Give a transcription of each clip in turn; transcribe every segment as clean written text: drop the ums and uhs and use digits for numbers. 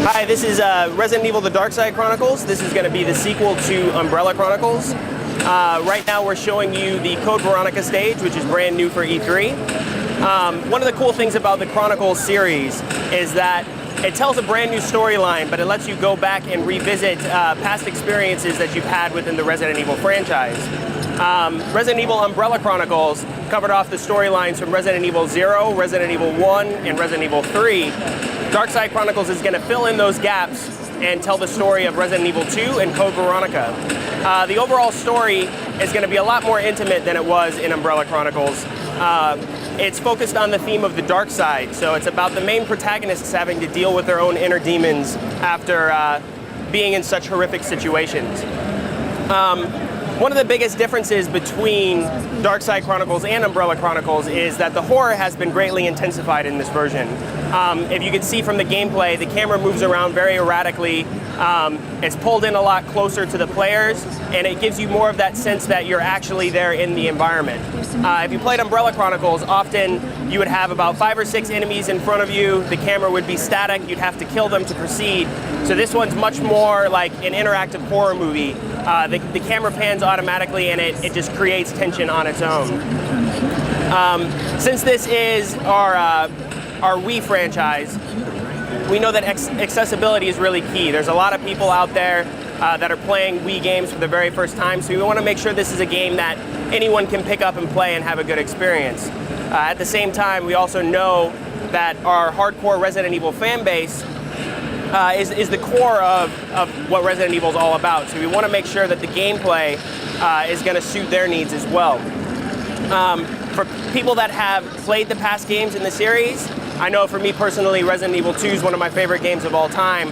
Hi, this is Resident Evil: The Darkside Chronicles. This is going to be the sequel to Umbrella Chronicles. Right now we're showing you the Code Veronica stage, which is brand new for E3. One of the cool things about the Chronicles series is that it tells a brand new storyline, but it lets you go back and revisit past experiences that you've had within the Resident Evil franchise. Resident Evil Umbrella Chronicles covered off the storylines from Resident Evil 0, Resident Evil 1, and Resident Evil 3. Darkside Chronicles is going to fill in those gaps and tell the story of Resident Evil 2 and Code Veronica. The overall story is going to be a lot more intimate than it was in Umbrella Chronicles. It's focused on the theme of the dark side, so it's about the main protagonists having to deal with their own inner demons after being in such horrific situations. One of the biggest differences between Darkside Chronicles and Umbrella Chronicles is that the horror has been greatly intensified in this version. If you can see from the gameplay, the camera moves around very erratically. It's pulled in a lot closer to the players, and it gives you more of that sense that you're actually there in the environment. If you played Umbrella Chronicles, often you would have about 5 or 6 enemies in front of you. The camera would be static. You'd have to kill them to proceed. So this one's much more like an interactive horror movie. The camera pans automatically, and it just creates tension on its own. Since this is our Wii franchise, we know that accessibility is really key. There's a lot of people out there that are playing Wii games for the very first time, so we want to make sure this is a game that anyone can pick up and play and have a good experience. At the same time, we also know that our hardcore Resident Evil fan base is the core of what Resident Evil is all about. So we want to make sure that the gameplay is going to suit their needs as well. For people that have played the past games in the series, I know for me personally, Resident Evil 2 is one of my favorite games of all time.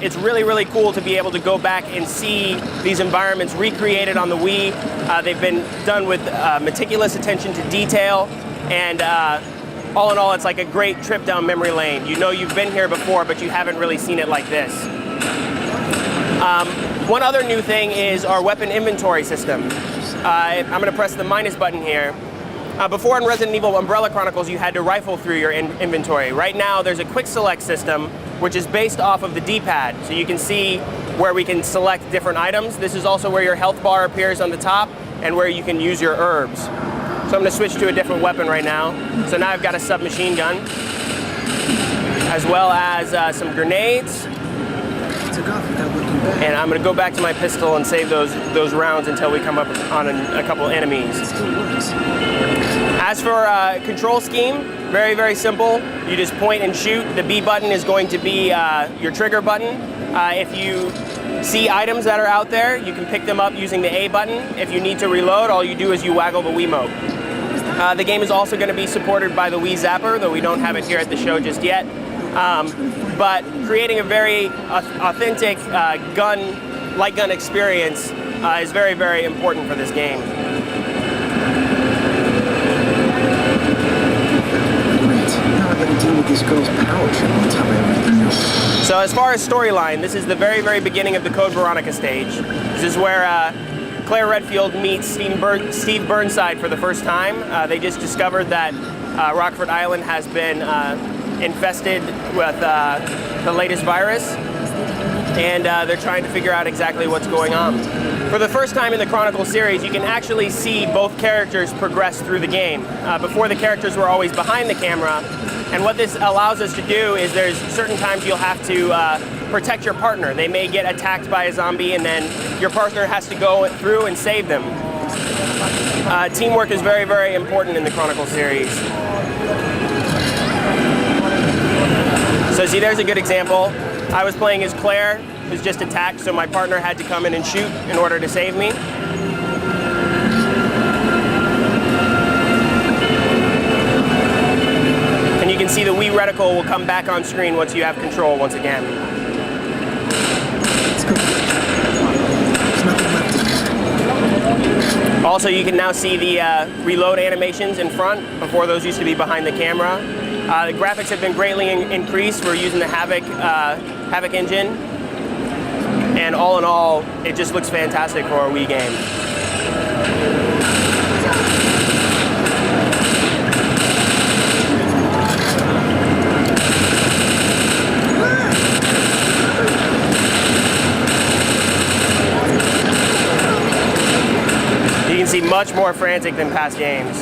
It's really, really cool to be able to go back and see these environments recreated on the Wii. They've been done with meticulous attention to detail, and all in all, it's like a great trip down memory lane. You know you've been here before, but you haven't really seen it like this. One other new thing is our weapon inventory system. I'm going to press the minus button here. Before in Resident Evil Umbrella Chronicles, you had to rifle through your inventory. Right now, there's a quick select system, which is based off of the D-pad. So you can see where we can select different items. This is also where your health bar appears on the top and where you can use your herbs. So I'm going to switch to a different weapon right now. So now I've got a submachine gun, as well as some grenades. And I'm going to go back to my pistol and save those rounds until we come up on a couple enemies. As for control scheme, very, very simple. You just point and shoot. The B button is going to be your trigger button. If you see items that are out there, you can pick them up using the A button. If you need to reload, all you do is you waggle the Wiimote. The game is also going to be supported by the Wii Zapper, though we don't have it here at the show just yet. But creating a very authentic light gun experience is very, very important for this game. So as far as storyline, this is the very, very beginning of the Code Veronica stage. This is where Claire Redfield meets Steve Burnside for the first time. They just discovered that Rockford Island has been infested with the latest virus, and they're trying to figure out exactly what's going on. For the first time in the Chronicles series, you can actually see both characters progress through the game. Before, the characters were always behind the camera, and what this allows us to do is there's certain times you'll have to protect your partner. They may get attacked by a zombie, and then your partner has to go through and save them. Teamwork is very, very important in the Chronicles series. So see, there's a good example. I was playing as Claire, who's just attacked, so my partner had to come in and shoot in order to save me. And you can see the Wii reticle will come back on screen once you have control once again. Also, you can now see the reload animations in front. Before, those used to be behind the camera. The graphics have been greatly increased. We're using the Havok engine. And all in all, it just looks fantastic for a Wii game. much more frantic than past games.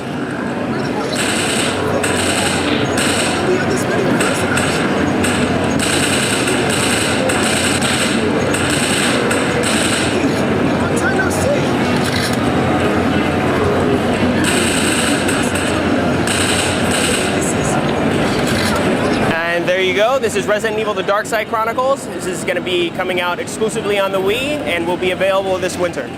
And there you go. This is Resident Evil: The Darkside Chronicles. This is going to be coming out exclusively on the Wii and will be available this winter.